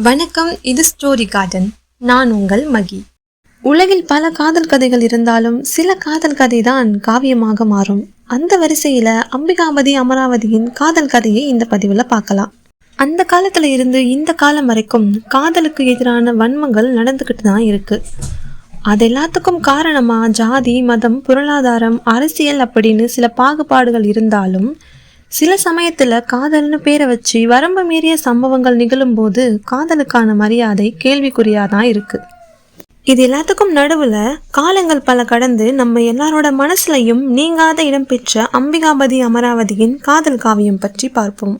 வணக்கம், இது story garden. நான் உங்கள் மகி. உலகில் பல காதல் கதைகள் இருந்தாலும் சில காதல் கதை தான் காவியமாக மாறும். அந்த வரிசையில அம்பிகாபதி அமராவதியின் காதல் கதையை இந்த பதிவுல பார்க்கலாம். அந்த காலத்துல இருந்து இந்த காலம் வரைக்கும் காதலுக்கு எதிரான வன்மங்கள் நடந்துகிட்டு தான் இருக்கு. அது எல்லாத்துக்கும் காரணமா ஜாதி, மதம், பொருளாதாரம், அரசியல் அப்படின்னு சில பாகுபாடுகள் இருந்தாலும் சில சமயத்துல காதல்னு பேரை வச்சு வரம்பு மீறிய சம்பவங்கள் நிகழும் போது காதலுக்கான மரியாதை கேள்விக்குறியாதான் இருக்கு. இது எல்லாத்துக்கும் நடுவுல காலங்கள் பல கடந்து நம்ம எல்லாரோட மனசுலையும் நீங்காத இடம்பெற்ற அம்பிகாபதி அமராவதியின் காதல் காவியம் பற்றி பார்ப்போம்.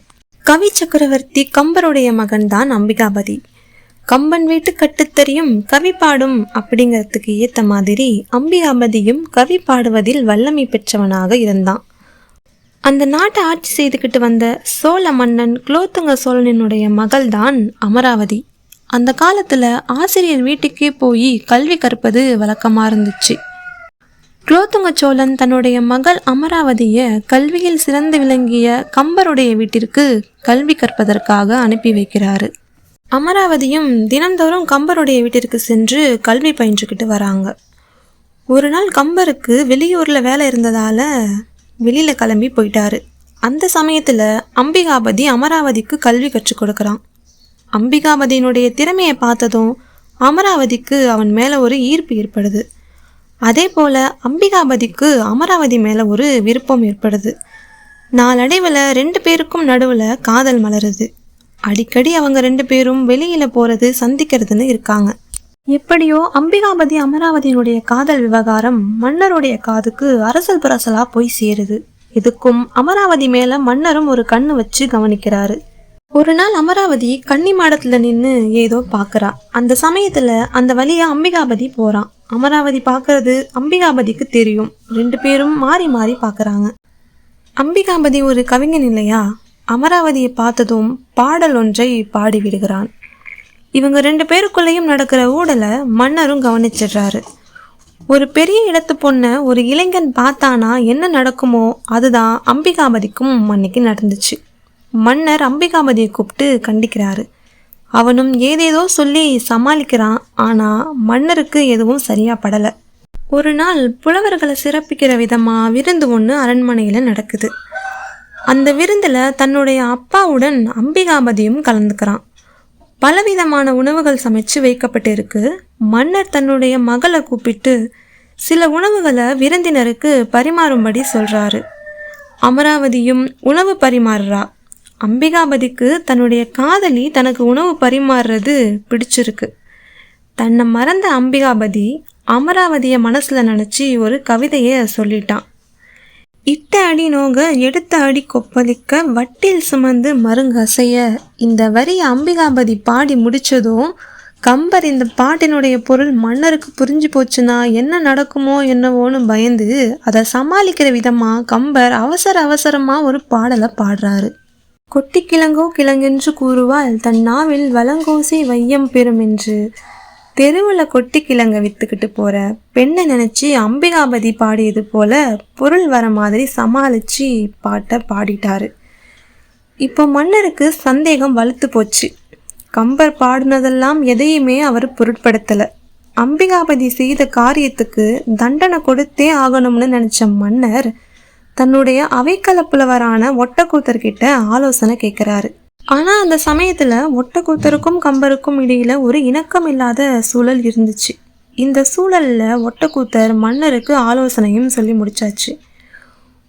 கவி சக்கரவர்த்தி கம்பருடைய மகன் தான் அம்பிகாபதி. கம்பன் வீட்டு கட்டுத்தறியும் கவி பாடும் அப்படிங்கிறதுக்கு ஏத்த மாதிரி அம்பிகாபதியும் கவி பாடுவதில் வல்லமை பெற்றவனாக இருந்தான். அந்த நாட்டை ஆட்சி செய்துக்கிட்டு வந்த சோழ மன்னன் குலோத்துங்க சோழனுடைய மகள் தான் அமராவதி. அந்த காலத்துல ஆசிரியர் வீட்டுக்கே போய் கல்வி கற்பது வழக்கமா இருந்துச்சு. குலோத்துங்க சோழன் தன்னுடைய மகள் அமராவதிய கல்வியில் சிறந்து விளங்கிய கம்பருடைய வீட்டிற்கு கல்வி கற்பதற்காக அனுப்பி வைக்கிறாரு. அமராவதியும் தினந்தோறும் கம்பருடைய வீட்டிற்கு சென்று கல்வி பயின்றுக்கிட்டு வராங்க. ஒரு நாள் கம்பருக்கு வெளியூர்ல வேலை இருந்ததால வெளியில கிளம்பி போயிட்டாரு. அந்த சமயத்துல அம்பிகாபதி அமராவதிக்கு கல்வி கற்றுக் கொடுக்கறான். அம்பிகாபதியினுடைய திறமையை பார்த்ததும் அமராவதிக்கு அவன் மேல ஒரு ஈர்ப்பு ஏற்படுது. அதே போல அம்பிகாபதிக்கு அமராவதி மேல ஒரு விருப்பம் ஏற்படுது. நாளடைவில் 2 பேருக்கும் நடுவுல காதல் மலருது. அடிக்கடி அவங்க 2 பேரும் வெளியில போறது சந்திக்கிறதுன்னு இருக்காங்க. எப்படியோ அம்பிகாபதி அமராவதியினுடைய காதல் விவகாரம் மன்னருடைய காதுக்கு அரசல் பரசலா போய் சேருது. இதுக்கும் அமராவதி மேல மன்னரும் ஒரு கண்ணு வச்சு கவனிக்கிறாரு. ஒரு நாள் அமராவதி கன்னி மாடத்துல நின்று ஏதோ பாக்குறா. அந்த சமயத்துல அந்த வழியா அம்பிகாபதி போறான். அமராவதி பாக்குறது அம்பிகாபதிக்கு தெரியும். 2 பேரும் மாறி மாறி பாக்குறாங்க. அம்பிகாபதி ஒரு கவிஞன் இல்லையா? அமராவதியை பார்த்ததும் பாடல் ஒன்றை பாடி விடுகிறான். இவங்க 2 பேருக்குள்ளேயும் நடக்கிற ஊடலை மன்னரும் கவனிச்சிடுறாரு. ஒரு பெரிய இடத்து பொண்ணை ஒரு இளைஞன் பார்த்தானா என்ன நடக்குமோ அதுதான் அம்பிகாபதிக்கும் அன்னைக்கு நடந்துச்சு. மன்னர் அம்பிகாபதியை கூப்பிட்டு கண்டிக்கிறாரு. அவனும் ஏதேதோ சொல்லி சமாளிக்கிறான். ஆனா மன்னருக்கு எதுவும் சரியா படலை. ஒரு நாள் புலவர்களை சிறப்பிக்கிற விதமா விருந்து ஒன்று அரண்மனையில நடக்குது. அந்த விருந்துல தன்னுடைய அப்பாவுடன் அம்பிகாபதியும் கலந்துக்கிறான். பலவிதமான உணவுகள் சமைச்சு வைக்கப்பட்டு இருக்கு. மன்னர் தன்னுடைய மகளை கூப்பிட்டு சில உணவுகளை விருந்தினருக்கு பரிமாறும்படி சொல்றாரு. அமராவதியும் உணவு பரிமாறுறா. அம்பிகாபதிக்கு தன்னுடைய காதலி தனக்கு உணவு பரிமாறுறது பிடிச்சிருக்கு. தன்னை மறந்த அம்பிகாபதி அமராவதிய மனசுல நினைச்சு ஒரு கவிதையை சொல்லிட்டான். இட்ட அடி நோக எடுத்த அடி கொப்பளிக்க வட்டில் சுமந்து மருங்கசைய. இந்த வரி அம்பிகாபதி பாடி முடிச்சதும் கம்பர் இந்த பாட்டினுடைய பொருள் மன்னருக்கு புரிஞ்சு போச்சுன்னா என்ன நடக்குமோ என்னவோன்னு பயந்து அதை சமாளிக்கிற விதமா கம்பர் அவசரமா ஒரு பாடலை பாடுறாரு. கொட்டி கிழங்கோ கிழங்கென்று கூறுவாள் தன் நாவில் வலங்கோசை வையம் பெறும் என்று. தெருவில் கொட்டி கிழங்க வித்துக்கிட்டு போற பெண்ணை நினைச்சு அம்பிகாபதி பாடியது போல பொருள் வர மாதிரி சமாளிச்சு பாட்டை பாடிட்டாரு. இப்போ மன்னருக்கு சந்தேகம் வலுத்து போச்சு. கம்பர் பாடினதெல்லாம் எதையுமே அவர் பொருட்படுத்தலை. அம்பிகாபதி செய்த காரியத்துக்கு தண்டனை கொடுத்தே ஆகணும்னு நினைச்ச மன்னர் தன்னுடைய அவைக்கள புலவரான ஒட்டக்கூத்தர்கிட்ட ஆலோசனை கேட்கிறாரு. ஆனா அந்த சமயத்துல ஒட்டக்கூத்தருக்கும் கம்பருக்கும் இடையில ஒரு இணக்கம் இல்லாத சூழல் இருந்துச்சு. இந்த சூழல்ல ஒட்டக்கூத்தர் மன்னருக்கு ஆலோசனையும் சொல்லி முடிச்சாச்சு.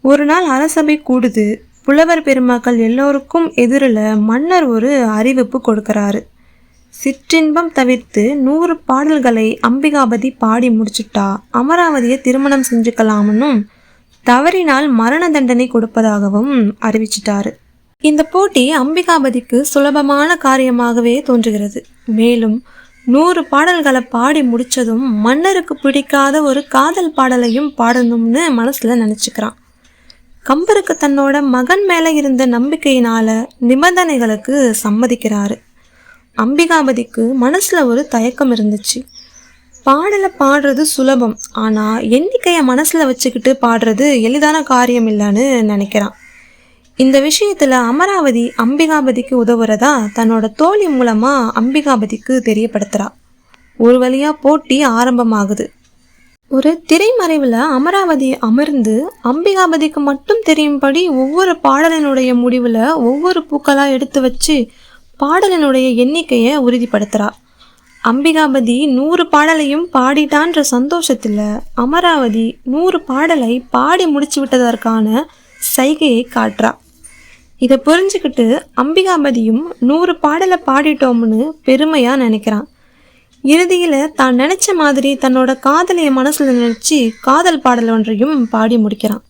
ஒரு நாள் அரசபை கூடுது. புலவர் பெருமக்கள் எல்லோருக்கும் எதிரில் மன்னர் ஒரு அறிவிப்பு கொடுக்கறாரு. சிற்றின்பம் தவிர்த்து 100 பாடல்களை அம்பிகாபதி பாடி முடிச்சுட்டா அமராவதியை திருமணம் செஞ்சுக்கலாம்னும் தவறினால் மரண தண்டனை கொடுப்பதாகவும் அறிவிச்சிட்டாரு. இந்த போட்டி அம்பிகாபதிக்கு சுலபமான காரியமாகவே தோன்றுகிறது. மேலும் 100 பாடல்களை பாடி முடிச்சதும் மன்னருக்கு பிடிக்காத ஒரு காதல் பாடலையும் பாடணும்னு மனசுல நினைச்சுக்கிறான். கம்பருக்கு தன்னோட மகன் மேல இருந்த நம்பிக்கையினால நிபந்தனைகளுக்கு சம்மதிக்கிறாரு. அம்பிகாபதிக்கு மனசுல ஒரு தயக்கம் இருந்துச்சு. பாடலை பாடுறது சுலபம், ஆனா எண்ணிக்கையை மனசுல வச்சுக்கிட்டு பாடுறது எளிதான காரியம் இல்லைன்னு நினைக்கிறான். இந்த விஷயத்துல அமராவதி அம்பிகாபதிக்கு உதவுறதா தன்னோட தோழி மூலமா அம்பிகாபதிக்கு தெரியப்படுத்துறா. ஒரு வழியா போட்டி ஆரம்பமாகுது. ஒரு திரைமறைவில் அமராவதி அமர்ந்து அம்பிகாபதிக்கு மட்டும் தெரியும்படி ஒவ்வொரு பாடலினுடைய முடிவில் ஒவ்வொரு பூக்களாக எடுத்து வச்சு பாடலினுடைய எண்ணிக்கையை உறுதிப்படுத்துகிறா. அம்பிகாபதி 100 பாடலையும் பாடிட்டான்ற சந்தோஷத்தில் அமராவதி 100 பாடலை பாடி முடிச்சு விட்டதற்கான சைகையை காட்டுறா. இதை புரிஞ்சுக்கிட்டு அம்பிகாபதியும் 100 பாடலை பாடிட்டோம்னு பெருமையாக நினைக்கிறான். இறுதியில் தான் நினச்ச மாதிரி தன்னோட காதலிய மனசில் நினச்சி காதல் பாடல் ஒன்றையும் பாடி முடிக்கிறான்.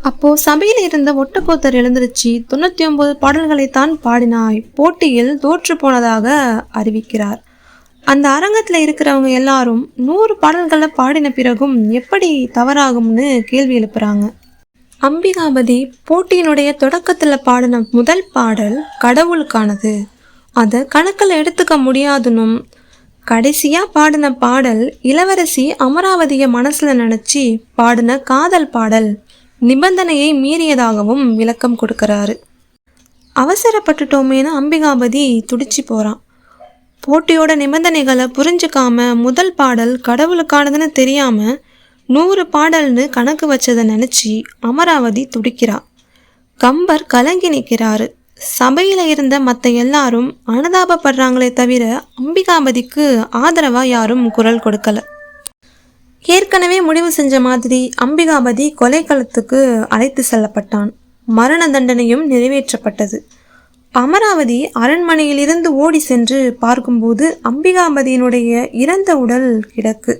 அப்போது சபையில் இருந்த ஒட்டக்கூத்தர் எழுந்திருச்சு 99 பாடல்களைத்தான் பாடினாய், போட்டியில் தோற்று போனதாக அறிவிக்கிறார். அந்த அரங்கத்தில் இருக்கிறவங்க எல்லாரும் 100 பாடல்களை பாடின பிறகும் எப்படி தவறாகும்னு கேள்வி எழுப்புறாங்க. அம்பிகாபதி போட்டியினுடைய தொடக்கத்தில் பாடின முதல் பாடல் கடவுளுக்கானது, அதை கணக்கில் எடுத்துக்க முடியாதுன்னும், கடைசியாக பாடின பாடல் இளவரசி அமராவதியை மனசில் நினச்சி பாடின காதல் பாடல் நிபந்தனையை மீறியதாகவும் விளக்கம் கொடுக்கறாரு. அவசரப்பட்டுட்டோமேனு அம்பிகாபதி துடிச்சு போகிறான். போட்டியோட நிபந்தனைகளை புரிஞ்சுக்காம முதல் பாடல் கடவுளுக்கானதுன்னு தெரியாமல் 100 பாடல்னு கணக்கு வச்சதை நினச்சி அமராவதி துடிக்கிறா. கம்பர் கலங்கி நிற்கிறாரு. சபையில் இருந்த மற்ற எல்லாரும் அனுதாபப்படுறாங்களே தவிர அம்பிகாபதிக்கு ஆதரவாக யாரும் குரல் கொடுக்கல. ஏற்கனவே முடிவு செஞ்ச மாதிரி அம்பிகாபதி கொலைக்களத்துக்கு அழைத்து செல்லப்பட்டான். மரண தண்டனையும் நிறைவேற்றப்பட்டது. அமராவதி அரண்மனையிலிருந்து ஓடி சென்று பார்க்கும்போது அம்பிகாபதியினுடைய இறந்த உடல் கிடக்கு.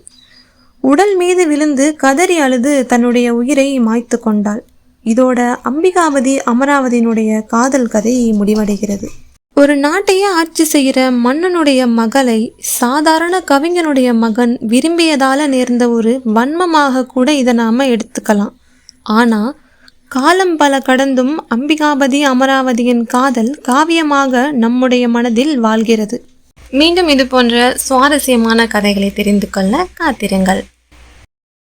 உடல் மீது விழுந்து கதறி அழுது தன்னுடைய உயிரை மாய்த்து கொண்டாள். இதோட அம்பிகாபதி அமராவதியினுடைய காதல் கதை முடிவடைகிறது. ஒரு நாட்டையே ஆட்சி செய்கிற மன்னனுடைய மகளை சாதாரண கவிஞனுடைய மகன் விரும்பியதால நேர்ந்த ஒரு வன்மமாக கூட இதை நாம எடுத்துக்கலாம். ஆனால் காலம் பல கடந்தும் அம்பிகாபதி அமராவதியின் காதல் காவியமாக நம்முடைய மனதில் வாழ்கிறது. மீண்டும் இது போன்ற சுவாரஸ்யமான கதைகளை தெரிந்து கொள்ள காத்திருங்கள்.